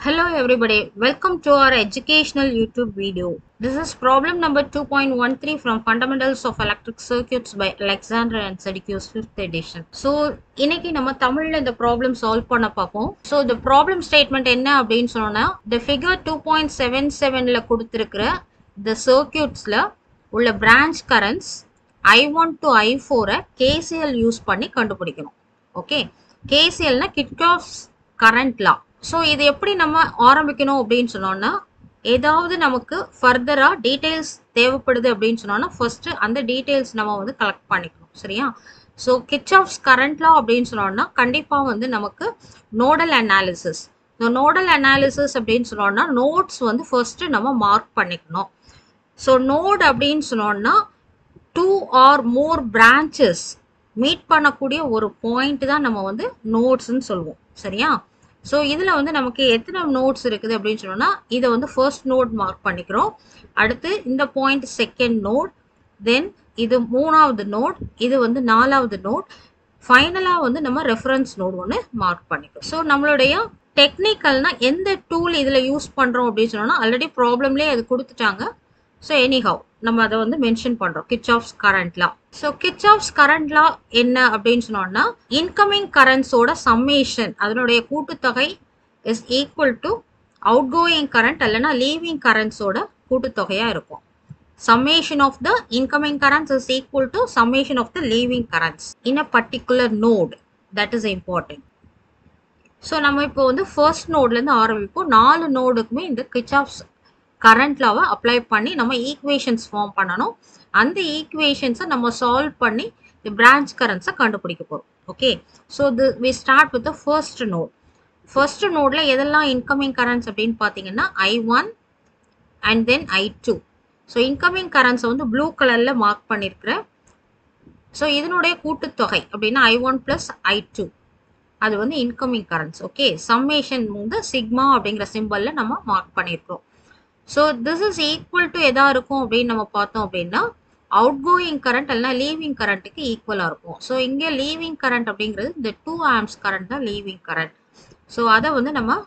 Hello everybody, welcome to our educational YouTube video. This is problem number 2.13 from Fundamentals of Electric Circuits by Alexander and Sedicus 5th edition. So, இன்னைக்கு நம்ம தமிழ்ல இந்த problem solve பண்ண பார்ப்போம். So, the problem statement என்ன அப்படின்னு சொன்னா, the figure 2.77ல கொடுத்திருக்கிற the circuitsல உள்ள branch currents I1 to I4 KCL use பண்ணி கண்டுபிடிக்கணும். ஓகே, KCLனா Kirchhoff's current law. ஸோ இது எப்படி நம்ம ஆரம்பிக்கணும் அப்படின்னு சொன்னோம்னா, ஏதாவது நமக்கு ஃபர்தராக டீட்டெயில்ஸ் தேவைப்படுது அப்படின்னு சொன்னோம்னா ஃபர்ஸ்ட் அந்த டீட்டெயில்ஸ் நம்ம வந்து கலெக்ட் பண்ணிக்கணும். சரியா? ஸோ கிர்ச்சாஃப்ஸ் கரண்ட் லா அப்படின்னு சொன்னோம்னா கண்டிப்பாக வந்து நமக்கு nodal analysis. So nodal analysis அப்படின்னு சொன்னோம்னா நோட்ஸ் வந்து ஃபர்ஸ்ட் நம்ம மார்க் பண்ணிக்கணும். ஸோ நோட் அப்படின்னு சொன்னோம்னா 2 or more பிரான்ச்சஸ் மீட் பண்ணக்கூடிய ஒரு பாயிண்ட் தான் நம்ம வந்து நோட்ஸ்ன்னு சொல்லுவோம். சரியா? ஸோ இதில் வந்து நமக்கு எத்தனை நோட்ஸ் இருக்குது அப்படின்னு சொன்னோம்னா இதை வந்து ஃபர்ஸ்ட் நோட் மார்க் பண்ணிக்கிறோம். அடுத்து இந்த பாயிண்ட் செகண்ட் நோட், தென் இது மூணாவது நோட், இது வந்து நாலாவது நோட், ஃபைனலாக வந்து நம்ம ரெஃபரன்ஸ் நோட் ஒன்று மார்க் பண்ணிக்கிறோம். ஸோ நம்மளுடைய டெக்னிக்கல்னா எந்த டூல் இதில் யூஸ் பண்ணுறோம் அப்படின்னு சொன்னோம்னா ஆல்ரெடி ப்ராப்ளம்லேயே அது கொடுத்துட்டாங்க. ஸோ எனிஹவ் நம்ம அதை வந்து மென்ஷன் பண்ணுறோம், Kirchhoff's current law. So Kirchhoff's current law என்ன அப்படின்னு சொன்னோம்னா, இன்கமிங் கரண்ட்ஸோட சம்மேஷன் அதனுடைய கூட்டுத்தொகை is equal to outgoing current அல்லனா லீவிங் கரண்ட்ஸோட கூட்டுத்தொகையாக இருக்கும். Summation of the incoming currents is equal to summation of the leaving currents in a particular node. That is important. So நம்ம இப்போ வந்து ஃபர்ஸ்ட் நோட்லேருந்து ஆரம்பிப்போம். 4 நோடுக்குமே இந்த கிர்ச்சாஃப்ஸ் கரண்ட் லாவை அப்ளை பண்ணி நம்ம ஈக்குவேஷன்ஸ் ஃபார்ம் பண்ணணும். அந்த ஈக்குவேஷன்ஸை நம்ம சால்வ் பண்ணி பிரான்ச் கரண்ட்ஸை கண்டுபிடிக்க போகிறோம். Okay, so we start with the first node. First நோடில் எதெல்லாம் இன்கமிங் கரண்ட்ஸ் அப்படின்னு பார்த்தீங்கன்னா I1 and then I2. So incoming கரண்ட்ஸை வந்து ப்ளூ கலரில் மார்க் பண்ணியிருக்கிறேன். ஸோ இதனுடைய கூட்டுத்தொகை அப்படின்னா I1 + I2 அது வந்து இன்கமிங் கரண்ட்ஸ். ஓகே, சம்மேஷன் வந்து சிக்மா அப்படிங்கிற சிம்பலில் நம்ம மார்க் பண்ணியிருக்கிறோம். So this is equal to எதா இருக்கும் அப்படின்னு நம்ம பார்த்தோம் அப்படின்னா அவுட் கோயிங் கரண்ட் அல்லனா லீவிங் கரண்ட்டுக்கு ஈக்குவலாக இருக்கும். ஸோ இங்கே லீவிங் கரண்ட் அப்படிங்கிறது இந்த 2 amps கரண்ட் தான் லீவிங் கரண்ட். ஸோ அதை வந்து நம்ம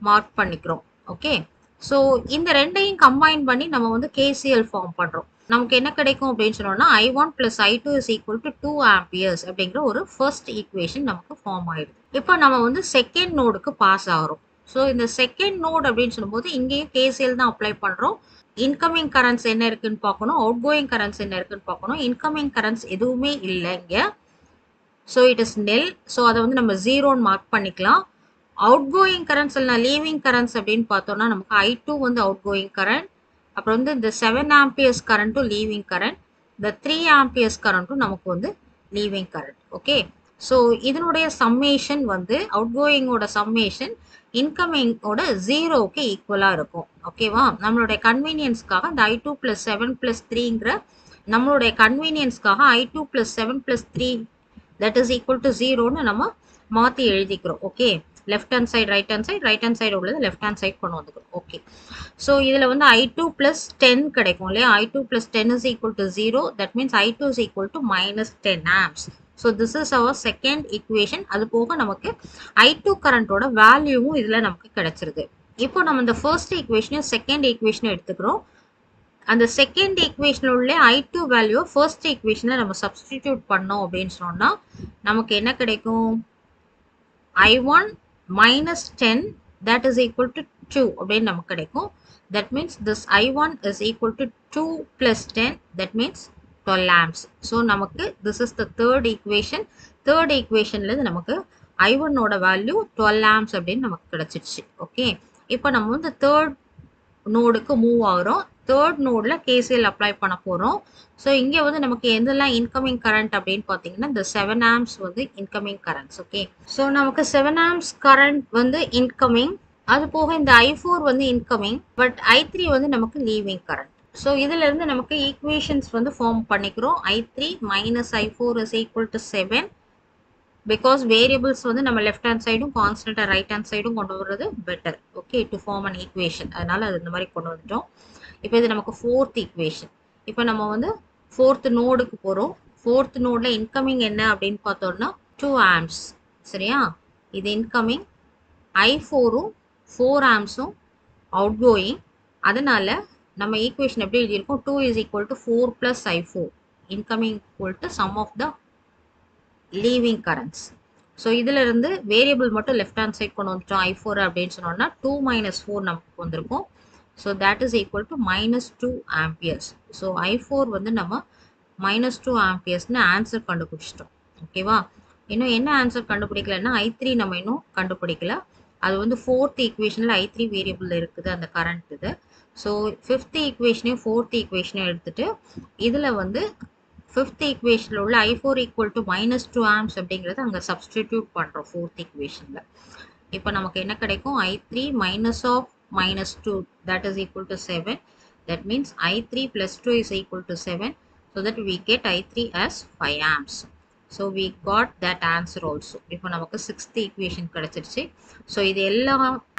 மார்க் பண்ணிக்கிறோம். ஓகே, ஸோ இந்த ரெண்டையும் கம்பைன் பண்ணி நம்ம வந்து KCL ஃபார்ம் பண்ணுறோம். நமக்கு என்ன கிடைக்கும் அப்படின்னு சொன்னோம்னா I1 + I2 is equal to 2 amps அப்படிங்கிற ஒரு ஃபர்ஸ்ட் ஈக்குவேஷன் நமக்கு ஃபார்ம் ஆயிடுது. இப்போ நம்ம வந்து செகண்ட் நோடுக்கு பாஸ் ஆகிறோம். ஸோ இந்த செகண்ட் நோட் அப்படின்னு சொல்லும்போது இங்கேயும் KCL தான் அப்ளை பண்ணுறோம். இன்கமிங் கரண்ட்ஸ் என்ன இருக்குன்னு பார்க்கணும், அவுட் கோயிங் கரண்ட்ஸ் என்ன இருக்குன்னு பார்க்கணும். இன்கமிங் கரண்ட்ஸ் எதுவுமே இல்லை இங்கே. ஸோ இட் இஸ் நெல். ஸோ அதை வந்து நம்ம 0ன்னு மார்க் பண்ணிக்கலாம். அவுட் கோயிங் கரண்ட்ஸ் இல்லைனா லீவிங் கரண்ட்ஸ் அப்படின்னு பார்த்தோம்னா நமக்கு I2 வந்து அவுட் கோயிங் கரண்ட், அப்புறம் வந்து இந்த 7 amps கரண்ட்டும் லீவிங் கரண்ட், இந்த 3 amps கரண்ட்டும் நமக்கு வந்து லீவிங் கரண்ட். ஓகே, ஸோ இதனுடைய சம்மேஷன் வந்து அவுட் கோயிங்கோட சம்மேஷன் இன்கமிங்கோட 0க்கு ஈக்குவலாக இருக்கும். ஓகேவா? நம்மளுடைய கன்வீனியன்ஸ்க்காக இந்த I2 + 7 + 3ங்கிற நம்மளுடைய கன்வீனியன்ஸ்க்காக I2 + 7 + 3 that is equal to 0ன்னு நம்ம மாற்றி எழுதிக்கிறோம். Okay, left hand side right hand side, right hand side உள்ளது லெஃப்ட் ஹேண்ட் சைடு கொண்டு வந்துக்கிறோம். ஓகே, ஸோ இதில் வந்து I2 + 10 கிடைக்கும் இல்லையா? I2 + 10 is equal to 0. That means I2 is equal to -10 amps. So this is our second equation. அது போக நமக்கு I2 கரண்டோட வேல்யூவும் இதில் நமக்கு கிடைச்சிருது. இப்போ நம்ம இந்த ஃபர்ஸ்ட் ஈக்குவேஷனையும் செகண்ட் ஈக்குவேஷனும் எடுத்துக்கிறோம். அந்த செகண்ட் ஈக்குவேஷனில் உள்ள I2 வேல்யூவை ஃபர்ஸ்ட் ஈக்குவேஷனில் நம்ம சப்ஸ்டிடியூட் பண்ணோம் அப்படின்னு சொன்னால் நமக்கு என்ன கிடைக்கும்? I1 - 10 that is equal to 2 அப்படின்னு நமக்கு கிடைக்கும். That means this I1 is equal to 2 + 10, that means 12 amps. So நமக்கு this is the third equation. Third ஈக்குவேஷன்லேருந்து நமக்கு I1 ஓட வேல்யூ 12 amps அப்படின்னு நமக்கு கிடைச்சிடுச்சு. ஓகே, இப்போ நம்ம வந்து தேர்ட் நோடுக்கு மூவ் ஆகிறோம். தேர்ட் நோடில் KCL அப்ளை பண்ண போகிறோம். ஸோ இங்கே வந்து நமக்கு எதெல்லாம் இன்கமிங் கரண்ட் அப்படின்னு பார்த்தீங்கன்னா இந்த 7 amps வந்து இன்கமிங் கரண்ட்ஸ். ஓகே, ஸோ நமக்கு 7 amps கரண்ட் வந்து இன்கமிங், அது போக இந்த I4 வந்து இன்கமிங், பட் I3 வந்து நமக்கு லீவிங் கரண்ட். ஸோ இதிலிருந்து நமக்கு ஈக்குவேஷன்ஸ் வந்து ஃபார்ம் பண்ணிக்கிறோம். I3 - I4 is equal to 7. Because variables வந்து நம்ம லெஃப்ட் ஹேண்ட் சைடும் கான்ஸ்டன்ட்டாக ரைட் ஹேண்ட் சைடும் கொண்டு வர்றது better. Okay, to form an equation. அதனால அது இந்த மாதிரி கொண்டு வந்துட்டோம். இப்போ இது நமக்கு ஃபோர்த் ஈக்குவேஷன். இப்போ நம்ம வந்து ஃபோர்த் நோடுக்கு போகிறோம். ஃபோர்த் நோடில் இன்கமிங் என்ன அப்படின்னு பார்த்தோம்னா 2 amps. சரியா? இது இன்கமிங். I4ம் 4 ஆம்ஸும் outgoing. அதனால நம்ம ஈக்குவேஷன் எப்படி எழுதியிருக்கோம் 2 is equal to 4 plus I4 incoming equal to sum of the leaving currents. So இதில் இருந்து வேரியபிள் மட்டும் லெஃப்ட் ஹேண்ட் சைட் கொண்டு வந்துட்டோம் I4 அப்படின்னு சொன்னோம்னா 2 minus 4 நமக்கு வந்திருக்கும். So that is equal to -2 amperes. So I4 வந்து நம்ம -2 ஆம்பியர்ஸ்னு ஆன்சர் கண்டுபிடிச்சிட்டோம். ஓகேவா? இன்னும் என்ன ஆன்சர் கண்டுபிடிக்கலன்னா I3 நம்ம இன்னும் கண்டுபிடிக்கல. அது வந்து 4th ஈக்குவேஷனில் I3 வேரியபிள் இருக்குது அந்த கரண்ட் இது. ஸோ 5th ஈக்குவேஷனையும் 4th ஈக்குவேஷனையும் எடுத்துட்டு இதில் வந்து 5th ஈக்குவேஷனில் உள்ள I4 ஈக்குவல் டு -2 ஆம்ஸ் அப்படிங்கிறது அங்கே சப்ஸ்டிடியூட் பண்ணுறோம் 4th ஈக்குவேஷனில். இப்போ நமக்கு என்ன கிடைக்கும் I3 minus of -2 that is equal to 7. That means I3 plus 2 is equal to 7. So that we get I3 as 5 amps. So we got that answer also. இப்போ நமக்கு 6th equation கிடைச்சிருச்சு. So இது எல்லா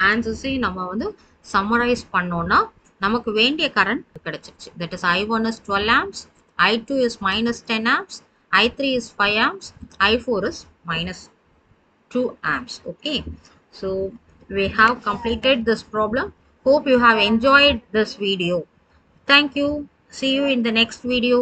ஆன்சர்ஸையும் நம்ம வந்து சம்மரைஸ் பண்ணோம்னா நமக்கு வேண்டிய கரண்ட் கிடைச்சிருச்சு. That is I1 is 12 amps, I2 is -10 amps, I3 is 5 amps, I4 is -2 amps. Okay. So we have completed this problem. Hope you have enjoyed this video. Thank you. See you in the next video.